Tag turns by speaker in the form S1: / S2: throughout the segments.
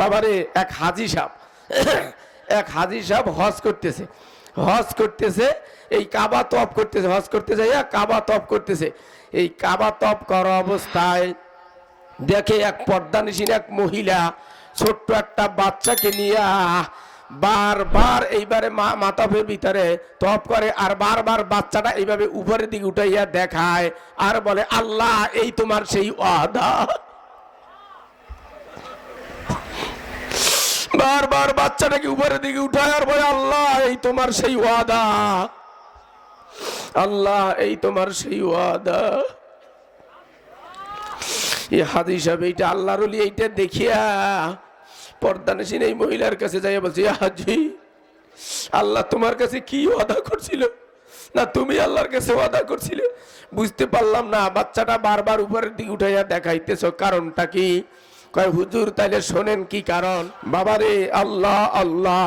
S1: বাবারে এক হাজি সাহেব এক হাজি সাহেব হজ করতেছে এই কাবা তওয়াফ করতেছে, হজ করতে যাইয়া কাবা তওয়াফ করতেছে। এই কাবা তওয়াফ করা অবস্থায় দেখে এক পর্দানিসীন এক মহিলা ছোট্ট একটা বাচ্চাকে নিয়ে বারবার এইবারে মাতাফের ভিতরে তওয়াফ করে, আর বারবার বাচ্চাটা এইভাবে উপরের দিকে উঠাইয়া দেখায় আর বলে, আল্লাহ এই তোমার সেই ওয়াদা। বারবার বাচ্চাটাকে উপরের দিকে উঠায় আর বলে, আল্লাহ এই তোমার সেই ওয়াদা, আল্লাহ এই তোমার সেই ওয়াদা। এই হাজি সাহেব এইটা আল্লাহর ওলি এইটা দেখিয়া পর্দানিসীন এই মহিলার কাছে যাইয়া বলছে, হাজি আল্লাহ তোমার কাছে কি ওয়াদা করছিল, না তুমি আল্লাহর কাছে ওয়াদা করছিলে? বুঝতে পারলাম না, বাচ্চাটা বারবার উপরের দিকে উঠাইয়া দেখাইতেছ, কারণটা কি? কয় হুজুর তাইলে শোনেন কি কারণ। বাবারে আল্লাহ আল্লাহ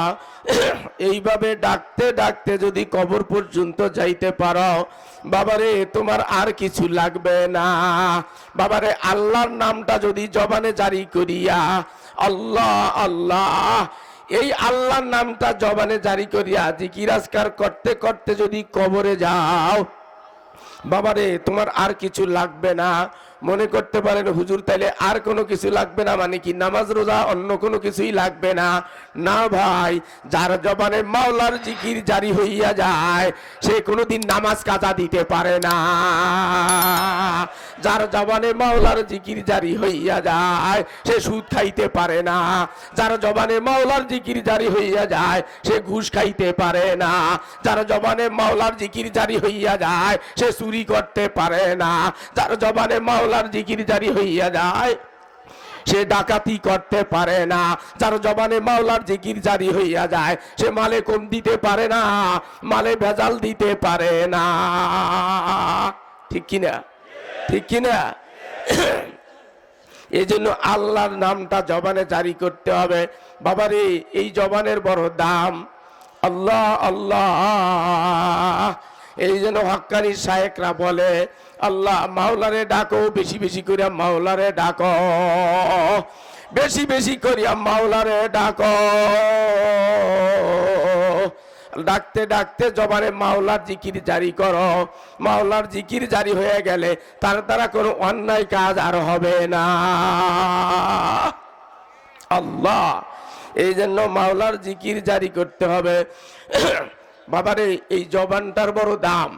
S1: এইভাবে ডাকতে ডাকতে যদি কবর পর্যন্ত যাইতে পারো বাবারে তোমার আর কিছু লাগবে না। বাবারে আল্লাহর নামটা যদি জবানে জারি করিয়া আল্লাহ আল্লাহ এই আল্লাহর নামটা জবানে জারি করিয়া জিকির আজকার করতে করতে যদি কবরে যাও বাবারে তোমার আর কিছু লাগবে না। মনে করতে পারেন হুজুর তাইলে আর কোনো কিছু লাগবে না মানে কি নামাজ রোজা অন্য কোনো কিছুই লাগবে না? না ভাই, যার জবানে মাওলার জিকির জারি হইয়া যায় সে কোনোদিন নামাজ কাজা দিতে পারে না। যার জবানে মাওলার জিকির জারি হইয়া যায় সে সুদ খাইতে পারে না। যার জবানে মাওলার জিকির জারি হইয়া যায় সে ঘুষ খাইতে পারে না। যার জবানে মাওলার জিকির জারি হইয়া যায় সে চুরি করতে পারে না। যার জবানে মাওলার জিকির জারি হইয়া যায় সে ডাকাতি করতে পারে না। যার জবানে মাওলার জিকির জারি হইয়া যায় সে মালে কম দিতে পারে না, মালে ভেজাল দিতে পারে না। ঠিক কিনা? ঠিক কিনা? এই জন্য আল্লাহর নামটা জবানে জারি করতে হবে। বাবারে এই জবানের বড় দাম। আল্লাহ আল্লাহ। এই জন্য হক্কানি শায়েকরা বলে আল্লাহ মাওলারে ডাকো, বেশি বেশি করিয়া মাওলারে ডাকো, বেশি বেশি করিয়া মাওলারে ডাকো। ডাকতে ডাকতে জবানে মাওলার জিকির জারি করো। মাওলার জিকির জারি হয়ে গেলে তার দ্বারা কোনো অন্যায় কাজ আর হবে না। আল্লাহ এই জন্য মাওলার জিকির জারি করতে হবে। বাবারে এই জবানটার বড় দাম।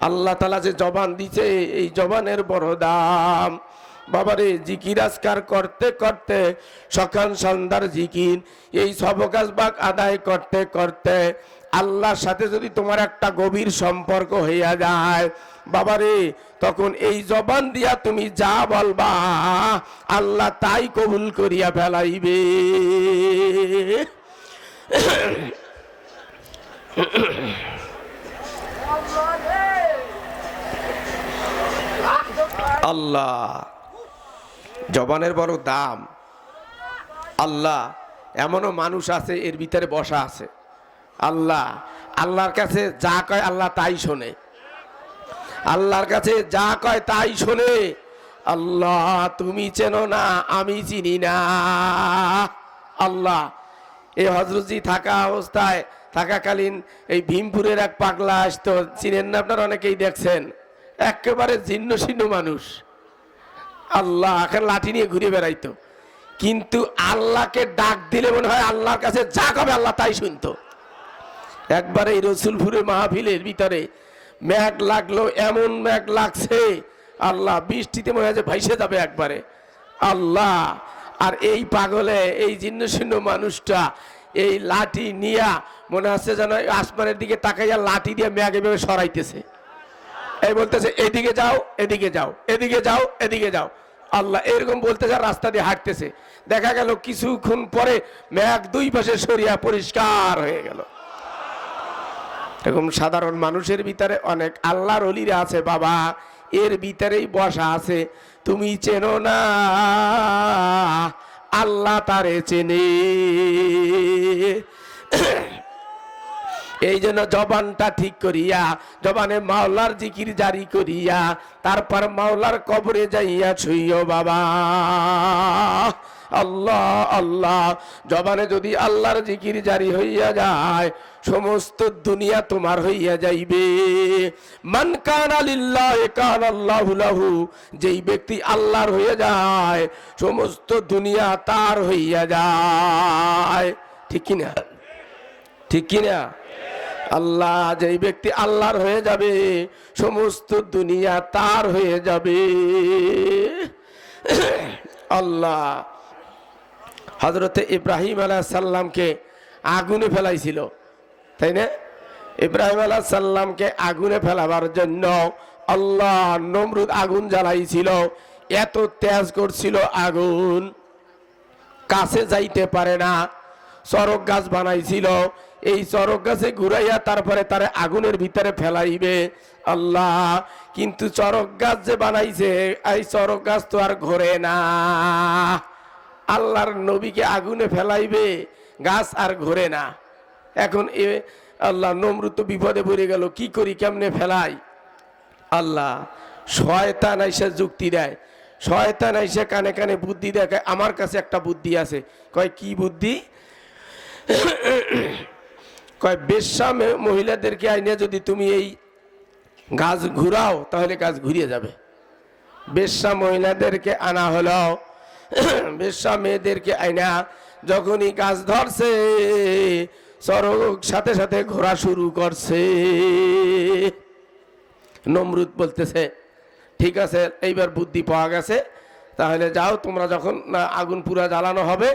S1: আল্লাহ তাআলা যে জবান দিছে এই জবানের বড় দাম। বাবারে জিকির আজকার করতে করতে সকাল সন্ধ্যার জিকির এই সবকাজবাগ আদায় করতে করতে আল্লাহর সাথে যদি তোমার একটা গভীর সম্পর্ক হইয়া যায় বাবারে তখন এই জবান দিয়া তুমি যা বলবা আল্লাহ তাই কবুল করিয়া ফেলাইবে। আল্লাহ জবানের বড় দাম। আল্লাহ এমনও মানুষ আছে এর ভিতরে বসা আছে, আল্লাহ আল্লাহর কাছে যা কয় আল্লাহ তাই শোনে, আল্লাহর কাছে যা কয় তাই শোনে। আল্লাহ তুমি চেনো না, আমি চিনি না। আল্লাহ এই হযরতজি থাকা অবস্থায় থাকাকালীন এই ভীমপুরের এক পাগলা আসতো, চিনেন না আপনারা, অনেকেই দেখছেন, একেবারে জীর্ণ শীর্ণ মানুষ। আল্লাহ এখন লাঠি নিয়ে ঘুরে বেড়াইতো, কিন্তু আল্লাহকে ডাক দিলে মনে হয় আল্লাহর কাছে যা কবে আল্লাহ তাই শুনতো। একবারে এই রসুলপুরের মাহফিলের ভিতরে মেঘ লাগলো, এমন মেঘ লাগছে আল্লাহ বৃষ্টিতে মনে হয় যে ভাইসে যাবে একবারে। আল্লাহ আর এই পাগলে এই জীর্ণ শীর্ণ মানুষটা এই লাঠি নিয়া মনে হচ্ছে যেন আসমানের দিকে তাকাইয়া লাঠি দিয়ে মেঘ এভাবে সরাইতেছে, এই বলতেছে এদিকে যাও এদিকে যাও এদিকে যাও এদিকে যাও। আল্লাহ এরকম বলতেছে, রাস্তা দিয়ে হাঁটতেছে। দেখা গেল কিছুক্ষণ পরে মেঘ দুই পাশে সরিয়া পরিষ্কার হয়ে গেল। এরকম সাধারণ মানুষের ভিতরে অনেক আল্লাহর ওলিরা আছে বাবা, এর ভিতরেই বসা আছে। তুমি চেনো না, আল্লাহ তারে চেনে। এই জন্য জবানটা ঠিক করিয়া জবানে মাওলার জিকির জারি করিয়া তারপর মাওলার কবরে যাইয়া ছুইও বাবা। আল্লাহ আল্লাহ। জবানে যদি আল্লাহর জিকির জারি হইয়া যায়, সমস্ত দুনিয়া তোমার হইয়া যাইবে। মান কানা লিল্লাহি কানা আল্লাহু লাহু, যেই ব্যক্তি আল্লাহর হয়ে যায়, সমস্ত দুনিয়া তার হইয়া যায়। ঠিক কিনা? ঠিক কিনা? আল্লাহ, যেই ব্যক্তি আল্লাহর হয়ে যাবে, সমস্ত দুনিয়া তার হয়ে যাবে। আল্লাহ হযরতে ইব্রাহিম আলাইহিস সালামকে আগুনে ফেলাইছিল, তাই না? ইব্রাহিম আলাইহিস সালামকে আগুনে ফেলাবার জন্য আল্লাহ নমরুদ আগুন জ্বালাইছিল, এত তেজ করছিল আগুন, কাছে যাইতে পারে না। চরক গাছ বানাইছিল, এই চরক গাছে ঘুরাইয়া তারপরে তারে আগুনের ভিতরে ফেলাইবে আল্লাহ। কিন্তু চরক গাছ যে বানাইছে, এই চরক গাছ তো আর ঘোরে না। আল্লাহর নবীকে আগুনে ফেলাইবে, গাছ আর ঘোরে না। এখন আল্লাহ নমরুদ তো বিপদে পড়ে গেল, কি করি, কেমনে ফেলাই? আল্লাহ শয়তান আইসা যুক্তি দেয়, শয়তান আইসা কানে কানে বুদ্ধি দেখায়। আমার কাছে একটা বুদ্ধি আছে। কয় কি বুদ্ধি? কয় বেশ্যা মহিলাদেরকে আইনে যদি তুমি এই গাছ ঘুরাও, তাহলে গাছ ঘুরিয়ে যাবে। বেশ্যা মহিলাদেরকে আনা হলো, বেশ্যা মেয়েদেরকে আইনা যখনই গাছ ধরছে, চরক সাথে সাথে ঘোরা শুরু করছে। নমরুদ বলতেছে, ঠিক আছে, এইবার বুদ্ধি পাওয়া গেছে, তাহলে যাও তোমরা, যখন আগুন পুরা জ্বালানো হবে,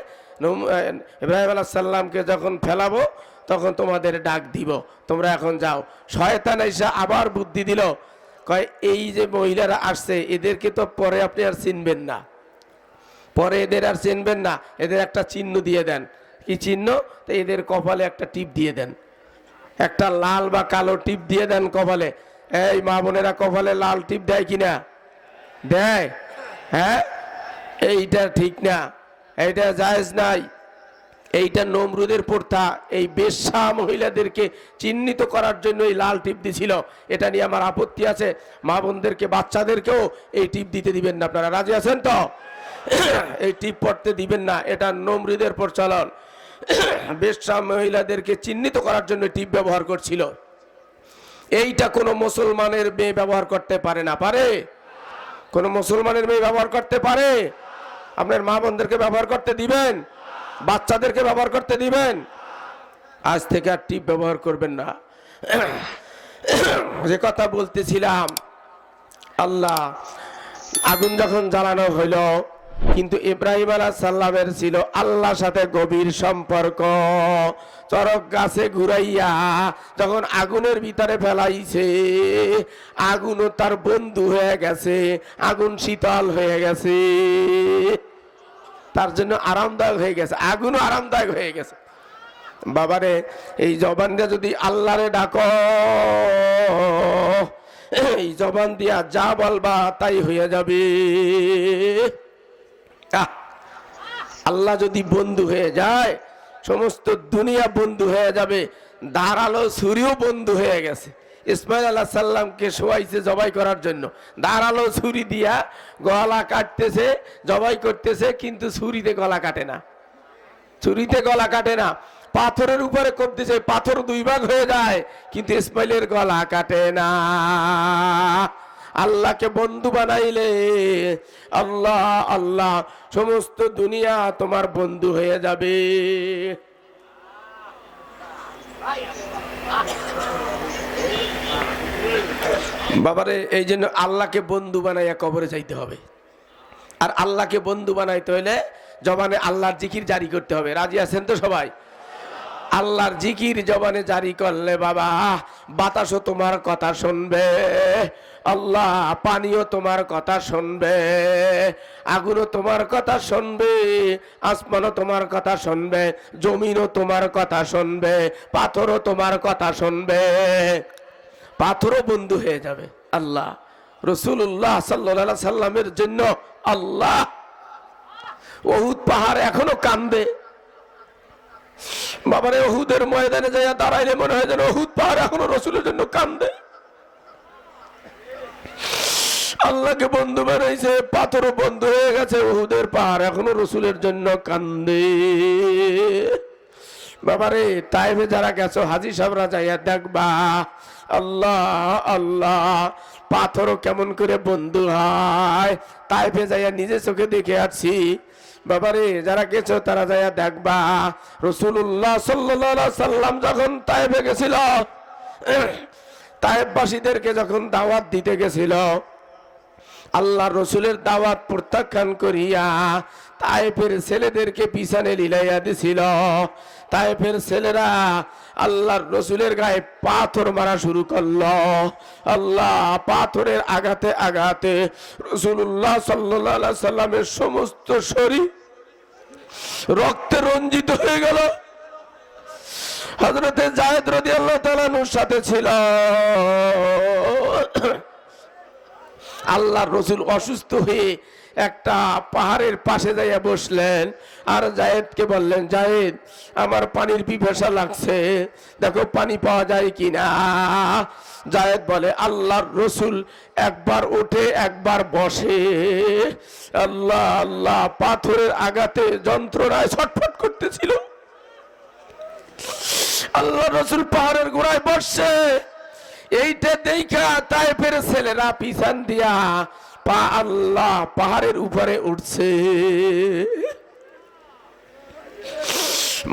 S1: ইব্রাহিম আলাইহিস সালামকে যখন ফেলাবো তখন তোমাদের ডাক দিব, তোমরা এখন যাও। শয়তান এসে আবার বুদ্ধি দিল, কয় এই যে মহিলারা আসছে, এদেরকে তো পরে আপনি আর চিনবেন না, পরে এদের আর চিনবেন না, এদের একটা চিহ্ন দিয়ে দেন। কি চিহ্ন? তো এদের কপালে একটা টিপ দিয়ে দেন, একটা লাল বা কালো টিপ দিয়ে দেন কপালে। এই মা বোনেরা কপালে লাল টিপ দেয় কিনা? দেয়? হ্যাঁ, এইটা ঠিক না, এইটা জায়েজ নাই, এইটা নমরুদের প্রথা। এই বেশ্যা মহিলাদেরকে চিহ্নিত করার জন্য এই লাল টিপ দিছিল। এটা নিয়ে আমার আপত্তি আছে। মা বোনদেরকে, বাচ্চাদেরকেও এই টিপ দিতে দিবেন না। আপনারা রাজি আছেন তো? এই টিপ পড়তে দিবেন না, এটা নমরুদের প্রচলন। বেশ্যা মহিলাদেরকে চিহ্নিত করার জন্য টিপ ব্যবহার করছিল। এইটা কোনো মুসলমানের মেয়ে ব্যবহার করতে পারে না। পারে? কোন মুসলমানের মেয়ে ব্যবহার করতে পারে? আপনার মা বোনদেরকে ব্যবহার করতে দিবেন? বাচ্চাদেরকে ব্যবহার করতে দিবেন? আজ থেকে আর টিপ ব্যবহার করবেন না। যে কথা বলতেছিলাম, আল্লাহ আগুন যখন জ্বালানো হইল, কিন্তু ইব্রাহিম আলাইহিস সালামের ছিল আল্লাহর সাথে গভীর সম্পর্ক। চরক গাছে ঘুরাইয়া যখন আগুনের ভিতরে ফেলাইছে, আগুনও তার বন্ধু হয়ে গেছে, আগুন শীতল হয়ে গেছে, তার জন্য আরামদায়ক হয়ে গেছে, আগুনও আরামদায়ক হয়ে গেছে। বাবারে, এই জবানটা যদি আল্লাহরে ডাকো, এই জবান দিয়া যা বলবা তাই হয়ে যাবে। আল্লাহ যদি বন্ধু হয়ে যায়, সমস্ত দুনিয়া বন্ধু হয়ে যাবে। দাঁড়ালো ছুরিও বন্ধু হয়ে গেছে। ইসমাইল আলাইহিস সালামকে শোয়াইছে জবাই করার জন্য, দাঁড়ালো ছুরি দিয়া গলা কাটতেছে, জবাই করতেছে, কিন্তু ছুরিতে গলা কাটে না, ছুরিতে গলা কাটে না। পাথরের উপরে করতেছে, পাথর দুই ভাগ হয়ে যায়, কিন্তু ইসমাইলের গলা কাটে না। আল্লাহকে বন্ধু বানাইলে, আল্লাহ আল্লাহ, সমস্ত দুনিয়া তোমার বন্ধু হয়ে যাবে। বাবারে, এই জন্য আল্লাহকে বন্ধু বানাইয়া কবরে যাইতে হবে। আর আল্লাহকে বন্ধু বানাইতে হইলে জবানে আল্লাহর জিকির জারি করতে হবে। রাজি আছেন তো সবাই? আল্লাহর জিকির জবানে জারি করলে বাবা, বাতাসও তোমার কথা শুনবে, আল্লাহ পানিও তোমার কথা শুনবে, আগুনও তোমার কথা শুনবে, আসমানও তোমার কথা শুনবে, জমিনও তোমার কথা শুনবে, পাথরও তোমার কথা শুনবে, পাথরও বন্ধু হয়ে যাবে। আল্লাহ রাসূলুল্লাহ সাল্লাল্লাহু আলাইহি সাল্লামের জন্য আল্লাহ উহুদ পাহাড় এখনো কান্দে। বাবারে, উহুদের ময়দানে যাইয়া দাঁড়াইলে মনে হয় যেন উহুদ পাহাড় এখনো রাসূলের জন্য কান্দে। আল্লাহকে বন্ধু বানাইছে, পাথরও বন্ধু হয়ে গেছে। উহুদের পাহাড় এখনো রসুলের জন্য কান্দে। বাবারে তাইফে যারা গেছো হাজী সাহেবরা যাইয়া দেখবা, আল্লাহ আল্লাহ, পাথরও কেমন করে বন্ধু হয়। তাইফে যাইয়া নিজে চোখে দেখে আসছি। বাবারে যারা গেছো তারা যাইয়া দেখবা, রাসূলুল্লাহ সাল্লাল্লাহু আলাইহি সাল্লাম যখন তাইফে গেছিল, তাইফবাসীদেরকে যখন দাওয়াত দিতে গেছিল, আল্লাহ রসুলের দাওয়াত প্রত্যাখ্যান করিয়া তাইফের ছেলেদেরকে পিছনে লিলাইয়া দিছিল। তাইফের ছেলেরা আল্লাহর রসুলের গায়ে পাথর মারা শুরু করলো। আল্লাহ পাথরের আঘাতে আঘাতে রাসূলুল্লাহ সাল্লাল্লাহু আলাইহি সাল্লামের সমস্ত শরীর রক্তে রঞ্জিত হয়ে গেল। হযরতে যায়েদ রাদিয়াল্লাহু তাআলা আনহুর সাথে ছিল। আল্লাহর রসুল অসুস্থ হয়ে একটা পাহাড়ের পাশে যাইয়া বসলেন, আর জায়েদকে বললেন, জায়েদ আমার পানির পিপাসা লাগছে, দেখো পানি পাওয়া যায় কিনা। জায়েদ বলে, আল্লাহর রসুল একবার ওঠে একবার বসে। আল্লাহ আল্লাহ, পাথরের আঘাতে যন্ত্রণায় ছটফট করতেছিল। আল্লাহ রসুল পাহাড়ের গোড়ায় বসছে। এইটা দেখা তাইফের ছেলেরা পিছন দিয়া আল্লাহ পাহাড়ের উপরে উঠছে।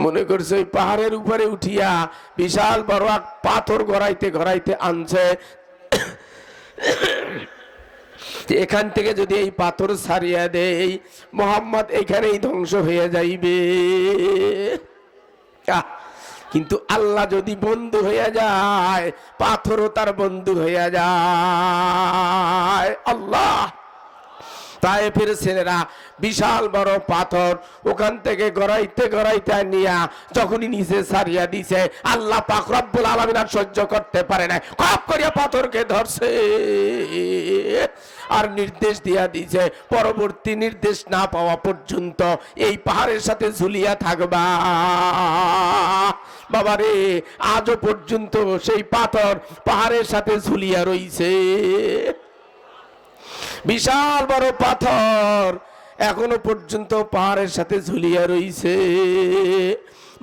S1: মনে করছে ওই পাহাড়ের উপরে উঠিয়া বিশাল বড় এক পাথর গড়াইতে গড়াইতে আনছে। এখান থেকে যদি এই পাথর ছাড়িয়া দেই, মোহাম্মদ এখানেই ধ্বংস হয়ে যাইবে। কিন্তু আল্লাহ যদি বন্ধু হইয়া যায়, পাথরও তার বন্ধু হইয়া যায়। আল্লাহ তাইফের ছেলেরা বিশাল বড় পাথর ওখান থেকে গড়াইতে গড়াইতে নিয়া যখনই নিচে ছাড়িয়া দিছে, আল্লাহ পাক রব্বুল আলামিন আর সহ্য করতে পারে না, খপ করিয়া পাথরকে ধরছে আর নির্দেশ দিয়া দিছে, পরবর্তী নির্দেশ না পাওয়া পর্যন্ত এই পাহাড়ের সাথে ঝুলিয়া থাকবা। বাবারে আজও পর্যন্ত সেই পাথর পাহাড়ের সাথে ঝুলিয়া রইছে। বিশাল বড় পাথর এখনো পর্যন্ত পাহাড়ের সাথে ঝুলিয়া রইছে।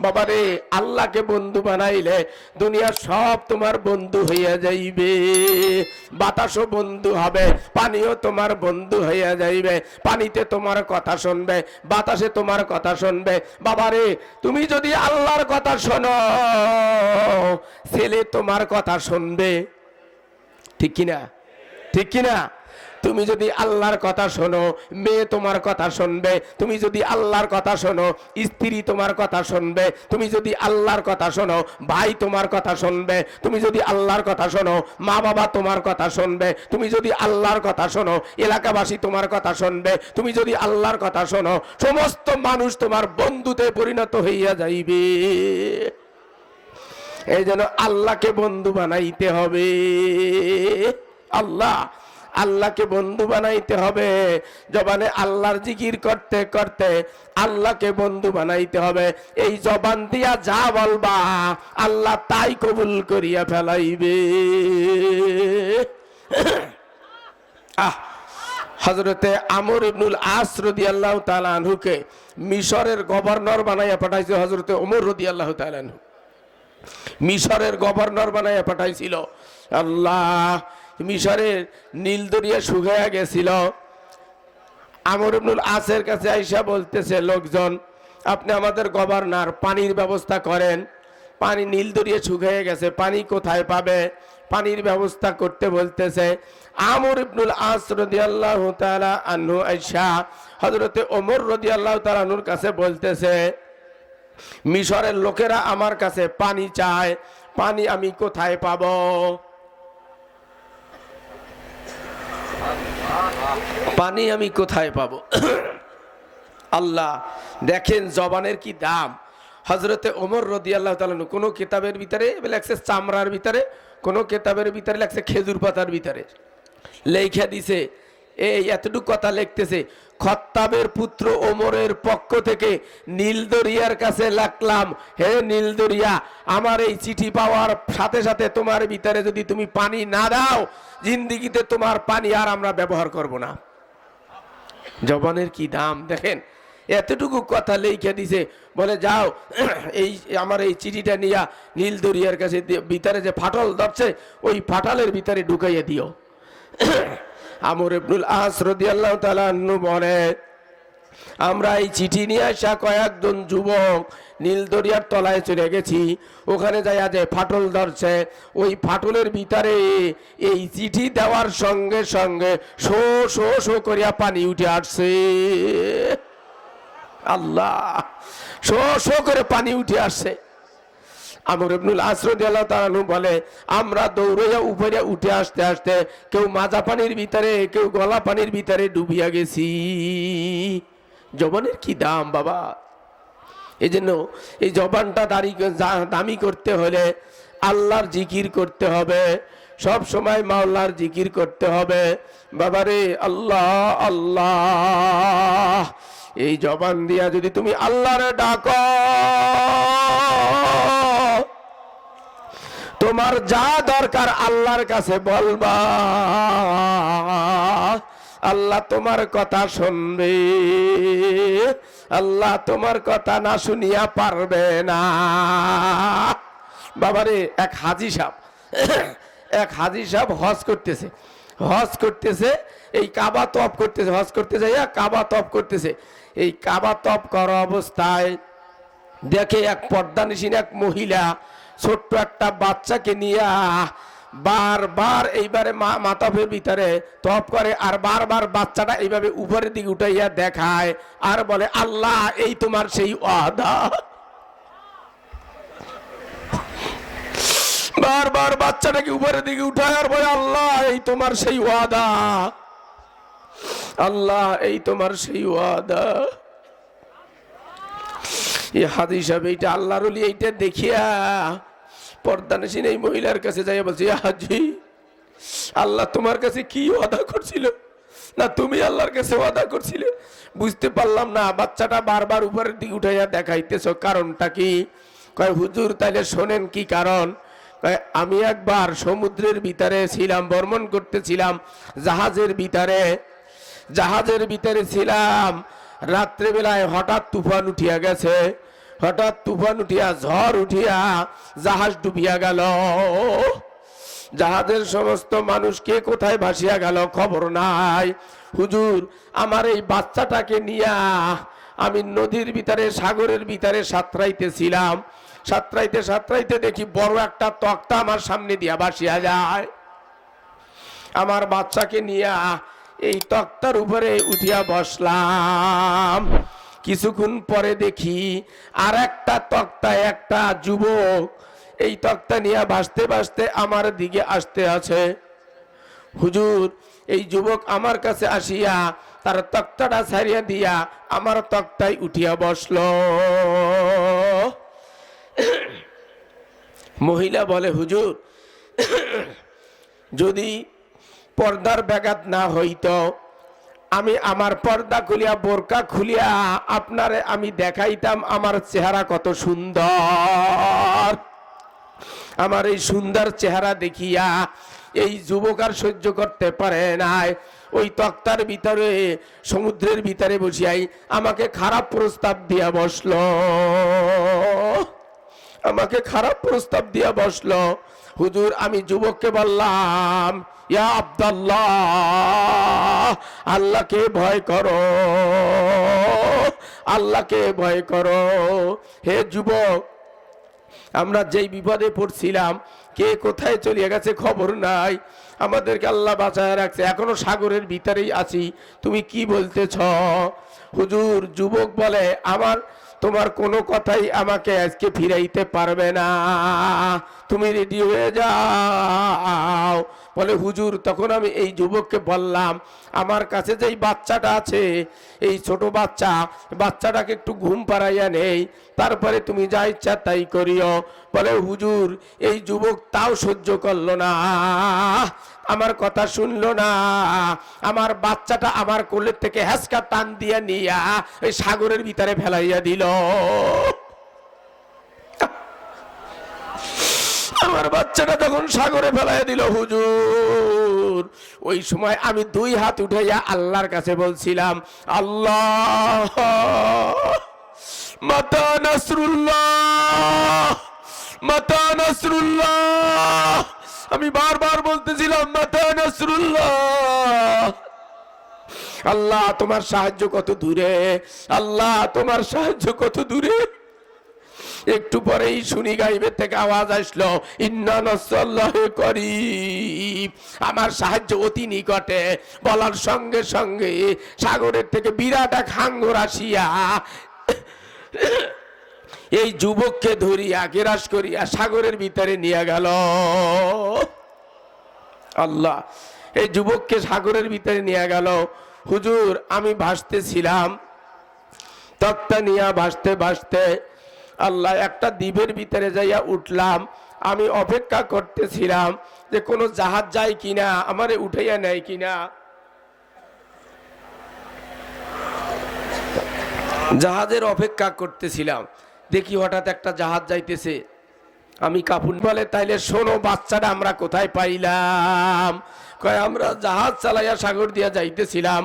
S1: বাবারে আল্লাহকে বন্ধু বানাইলে দুনিয়ার সব তোমার বন্ধু হইয়া যাইবে। বাতাসও বন্ধু হবে, পানিও তোমার বন্ধু হইয়া যাইবে। পানিতে তোমার কথা শুনবে, বাতাসে তোমার কথা শুনবে। বাবারে তুমি যদি আল্লাহর কথা শোনো, ছেলে তোমার কথা শুনবে, ঠিক কিনা? ঠিক কিনা? তুমি যদি আল্লাহর কথা শোনো, মেয়ে তোমার কথা শুনবে। তুমি যদি আল্লাহর কথা শোনো, স্ত্রী তোমার কথা শুনবে। তুমি যদি আল্লাহর কথা শোনো, ভাই তোমার কথা শুনবে। তুমি যদি আল্লাহর কথা শোনো, মা বাবা তোমার কথা শুনবে। তুমি যদি আল্লাহর কথা শোনো, এলাকাবাসী তোমার কথা শুনবে। তুমি যদি আল্লাহর কথা শোনো, সমস্ত মানুষ তোমার বন্ধুতে পরিণত হইয়া যাইবে। এই জন্য আল্লাহকে বন্ধু বানাইতে হবে। আল্লাহকে বন্ধু বানাইতে হবে। জবানে আল্লাহর জিকির করতে করতে আল্লাহকে বন্ধু বানাইতে হবে। এই জবান দিয়া যা বলবা আল্লাহ তাই কবুল করিয়া ফেলাইবে। হযরতে আমর ইবনুল আস রাদিয়াল্লাহু তাআলা আনহুকে মিশরের গভর্নর বানাইয়া পাঠাইছে হযরতে ওমর রাদিয়াল্লাহু তাআলা আনহু। মিশরের গভর্নর বানাইয়া পাঠাইছিল। আল্লাহ, মিশরের নীল দরিয়া শুকাইয়া গেছিল। আমর ইবনুল আসের কাছে আইসা বলতেছে লোকজন, আপনি আমাদের গভর্নর, পানির ব্যবস্থা করেন। পানি নীল দরিয়া শুকাইয়া গেছে, পানি কোথায় পাবে? পানির ব্যবস্থা করতে বলতেছে। আমর ইবনুল আস রাদিয়াল্লাহু তাআলা আনহু আইসা হযরতে ওমর রাদিয়াল্লাহু তাআলা আনহুর কাছে বলতেছে, মিশরের লোকেরা আমার কাছে পানি চায়, পানি আমি কোথায় পাবো? পানি আমি কোথায় পাবো? আল্লাহ দেখেন জবানের কি দাম। হযরতে ওমর রাদিয়াল্লাহু তাআলা কোন কিতাবের ভিতরে লেখছে চামড়ার ভিতরে, কোন কিতাবের ভিতরে লেখছে খেজুর পাতার ভিতরে। লেখা দিছে এই এতটুকু কথা লিখতেছে, খত্তাবের পুত্র ওমরের পক্ষ থেকে নীলদরিয়ার কাছে লিখলাম, হে নীলদরিয়া, আমার এই চিঠি পাওয়ার সাথে সাথে তোমার ভিতরে যদি তুমি পানি না দাও, জিন্দিগিতে তোমার পানি আর আমরা ব্যবহার করব না। জবানের কি দাম দেখেন, এতটুকু কথা লিখে দিছে, বলে যাও এই আমার এই চিঠিটা নিয়া নীলদরিয়ার কাছে ভিতরে যে ফাটল ধরছে ওই ফাটলের ভিতরে ঢুকাইয়া দিও। আমর ইবনুল আস রাদিয়াল্লাহু তাআলা আনহু বলে, আমরা এই চিঠি নিয়ে আসা কয়েকজন যুবক নীলদরিয়ার তলায় চলে গেছি, ওখানে যাইয়া যে ফাটল ধরছে ওই ফাটলের ভিতরে এই চিঠি দেওয়ার সঙ্গে সঙ্গে শো শো শো করিয়া পানি উঠে আসছে। আল্লাহ, শো শো করে পানি উঠে আসছে। আমর ইবনুল আস রাদিয়াল্লাহু তাআলা আনহু বলে, আমরা দৌড়াইয়া উপরে উঠে আসতে আসতে কেউ মাজা পানির ভিতরে, কেউ গলা পানির ভিতরে ডুবিয়া গেছি। জবানের কি দাম বাবা। এই জন্য এই জবানটা দামি করতে হলে আল্লাহর জিকির করতে হবে, সব সময় মাওলার জিকির করতে হবে। বাবারে আল্লাহ আল্লাহ, এই জবান দিয়া যদি তুমি আল্লাহরে ডাকো, তোমার যা দরকার আল্লাহর কাছে বলবা, আল্লাহ তোমার কথা শুনবে। আল্লাহ তোমার কথা না শুনিয়া পারবে না। বাবারে এক হাজি সাহেব হজ করতেছে, এই কাবা তপ করতেছে, হজ করতে যাইয়া কাবা তপ করতেছে। এই কাবা তপ করা অবস্থায় দেখে এক পর্দানিসীন এক মহিলা ছোট্ট একটা বাচ্চাকে নিয়ে বারবার এইবারে মাতাফের ভিতরে তপ করে, আর বারবার বাচ্চাটা এইভাবে উপরের দিকে উঠাইয়া দেখায় আর বলে, আল্লাহ এই তোমার সেই ওয়াদা। বারবার বাচ্চাটাকে উপরের দিকে উঠায় আর বলে, আল্লাহ এই তোমার সেই ওয়াদা, আল্লাহ এই তোমার সেই ওয়াদা। এই হাজি সাহেব এইটা আল্লাহর ওলি, এইটা দেখিয়া পর্দানিসীন এই মহিলার কাছে যাইয়া বলছে, হাজি আল্লাহ তোমার কাছে কি ওয়াদা করছিল, না তুমি আল্লাহর কাছে ওয়াদা করছিলে? বুঝতে পারলাম না, বাচ্চাটা বারবার উপরের দিকে উঠাইয়া দেখাইতেছ, কারণটা কি? কয় হুজুর তাইলে শোনেন কি কারণ। আমি একবার সমুদ্রের ভিতরে ছিলাম, ভ্রমণ করতেছিলাম, জাহাজের ভিতরে ছিলাম, রাত্রেবেলায় হঠাৎ তুফান উঠিয়া গেছে, হঠাৎ তুফান উঠিয়া ঝড় উঠিয়া জাহাজ ডুবিয়া গেল। জাহাজের সমস্ত মানুষ কে কোথায় ভাসিয়া গেল খবর নাই। হুজুর আমার এই বাচ্চাটাকে নিয়া আমি নদীর ভিতরে সাগরের ভিতরে সাঁতরাইতেছিলাম, সাঁতরাইতে দেখি বড় একটা তক্তা আমার সামনে দিয়া ভাসিয়া যায়। আমার বাচ্চাকে নিয়া এই তক্তার উপরে উঠিয়া বসলাম। কিছুক্ষণ পরে দেখি আর একটা তক্তায় একটা যুবক এই তক্তা নিয়ে ভাসতে ভাসতে আমার দিকে আসতে আছে। হুজুর এই যুবক আমার কাছে আসিয়া তার তক্তাটা ছাড়িয়া দিয়া আমার তক্তায় উঠিয়া বসল। মহিলা বলে, হুজুর যদি পর্দার ব্যাঘাত না হইতো, আমি আমার পর্দা খুলিয়া বোরকা খুলিয়া আপনারে আমি দেখাইতাম আমার চেহারা কত সুন্দর। আমার এই সুন্দর চেহারা দেখিয়া এই যুবক আর সহ্য করতে পারে নাই, ওই তক্তার ভিতরে সমুদ্রের ভিতরে বসিয়াই আমাকে খারাপ প্রস্তাব দিয়া বসলো, আমাকে খারাপ প্রস্তাব দিয়া বসলো। হুজুর আমি যুবককে বললাম, ইয়া আব্দুল্লাহ আল্লাহকে ভয় করো, আল্লাহকে ভয় করো। হে যুবক, আমরা যেই বিপদে পড়ছিলাম কে কোথায় চলে গেছে খবর নাই, আমাদেরকে আল্লাহ বাঁচায় রাখছে, এখনো সাগরের ভিতরেই আছি, তুমি কি বলতেছ? হুজুর যুবক বলে, তোমার কোনো কথাই আমাকে আজকে ফিরাইতে পারবে না, তুমি রেডি হয়ে যাও, বলে হুজুর তখন আমি এই যুবককে বললাম আমার কাছে যেই বাচ্চাটা আছে এই ছোট বাচ্চাটাকে একটু ঘুম পাড়াইয়া নেই, তারপরে তুমি যা ইচ্ছা তাই করিও। বলে হুজুর এই যুবক তাও সহ্য করলো না, আমার কথা শুনলো না, আমার বাচ্চাটা আমার কোলের থেকে হ্যাসকা টান দিয়া নিয়া ওই সাগরের ভিতরে ফেলাইয়া দিল। আমার বাচ্চাটা তখন সাগরে ফেলাইয়া দিল হুজুর। ওই সময় আমি 2 হাত উঠাইয়া আল্লাহর কাছে বলছিলাম, আল্লাহ মাতা নাসরুল্লাহ, মাতা নাসরুল্লাহ। আমি বারবার বলতেছিলাম মাতা নাসরুল্লাহ। আল্লাহ তোমার সাহায্য কত দূরে, আল্লাহ তোমার সাহায্য কত দূরে। একটু পরেই শুনি গাইবের থেকে আওয়াজ আসলো, ইন্না নাসরাল্লাহি করিব, আমার সাহায্য অতি নিকটে। বলার সঙ্গে সঙ্গে সাগরের থেকে বিরাট এক হাঙ্গর আসিয়া এই যুবককে ধরিয়া গ্রাস করিয়া সাগরের ভিতরে নিয়ে গেল। আল্লাহ এই যুবককে সাগরের ভিতরে নিয়ে গেল। হুজুর আমি ভাসতেছিলাম, তক্তা নিয়ে ভাসতে ভাসতে আল্লাহ একটা দ্বীপের ভিতরে যাইয়া উঠলাম। আমি অপেক্ষা করতেছিলাম যে কোনো জাহাজ যায় কিনা, আমারে উঠাইয়া নেয় কিনা। জাহাজের অপেক্ষা করতেছিলাম, দেখি হঠাৎ একটা জাহাজ যাইতেছে। আমি কাপুন বলে তাইলে শোনো বাচ্চাটা আমরা কোথায় পাইলাম? কয় আমরা জাহাজ চালাইয়া সাগর দিয়া যাইতেছিলাম,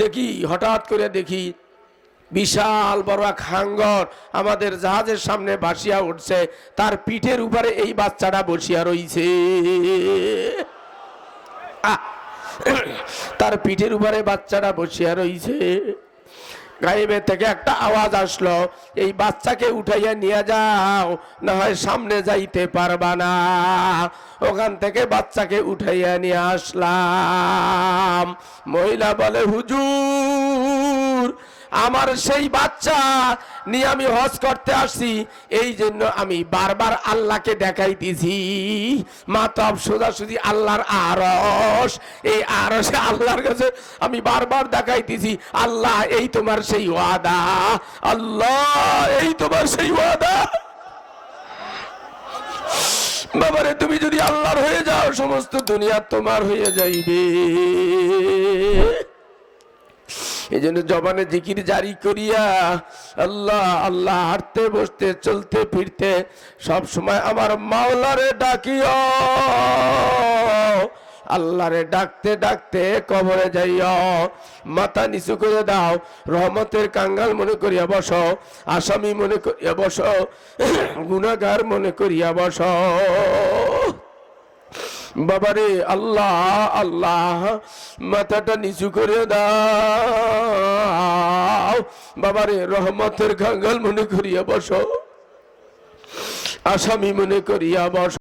S1: দেখি হঠাৎ করে দেখি বিশাল বড় এক হাঙ্গর আমাদের জাহাজের সামনে ভাসিয়া উঠছে, তার পিঠের উপরে এই বাচ্চাটা বসিয়া রইছে। তার পিঠের উপরে বাচ্চাটা বসিয়া রইছে। গায়েবে থেকে একটা আওয়াজ আসলো, এই বাচ্চাকে উঠাইয়া নিয়ে যাও, না হয় সামনে যাইতে পারবা না। ওখান থেকে বাচ্চাকে উঠাইয়া নিয়ে আসলাম। মহিলা বলে হুজুর আমার সেই বাচ্চা নিয়ে আমি হজ করতে আসছি, এই জন্য আমি বারবার আল্লাহকে দেখাইতেছি। মাতব সোজাসুজি আল্লাহর আরশ, এই আরশে আল্লাহর কাছে আমি বারবার দেখাইতেছি, আল্লাহ এই তোমার সেই ওয়াদা, আল্লাহ এই তোমার সেই ওয়াদা। বাবারে তুমি যদি আল্লাহর হয়ে যাও সমস্ত দুনিয়া তোমার হয়ে যাইবে। এই জন্য জবানে জিকির জারি করিয়া আল্লাহ আল্লাহ হাঁটতে বসতে চলতে ফিরতে সব সময় আমার মাওলারে ডাকিও। আল্লাহরে ডাকতে ডাকতে কবরে যাইও, মাথা নিচু করে দাও, রহমতের কাঙ্গাল মনে করিয়া বসো, আসামি মনে করিয়া বসো, গুনাহগার মনে করিয়া বসো। বাবারে আল্লাহ আল্লাহ মাথাটা নিচু করে দাও, বাবারে রহমতের কাঙ্গাল মনে করিয়া বসো, আসামি মনে করিয়া বসো।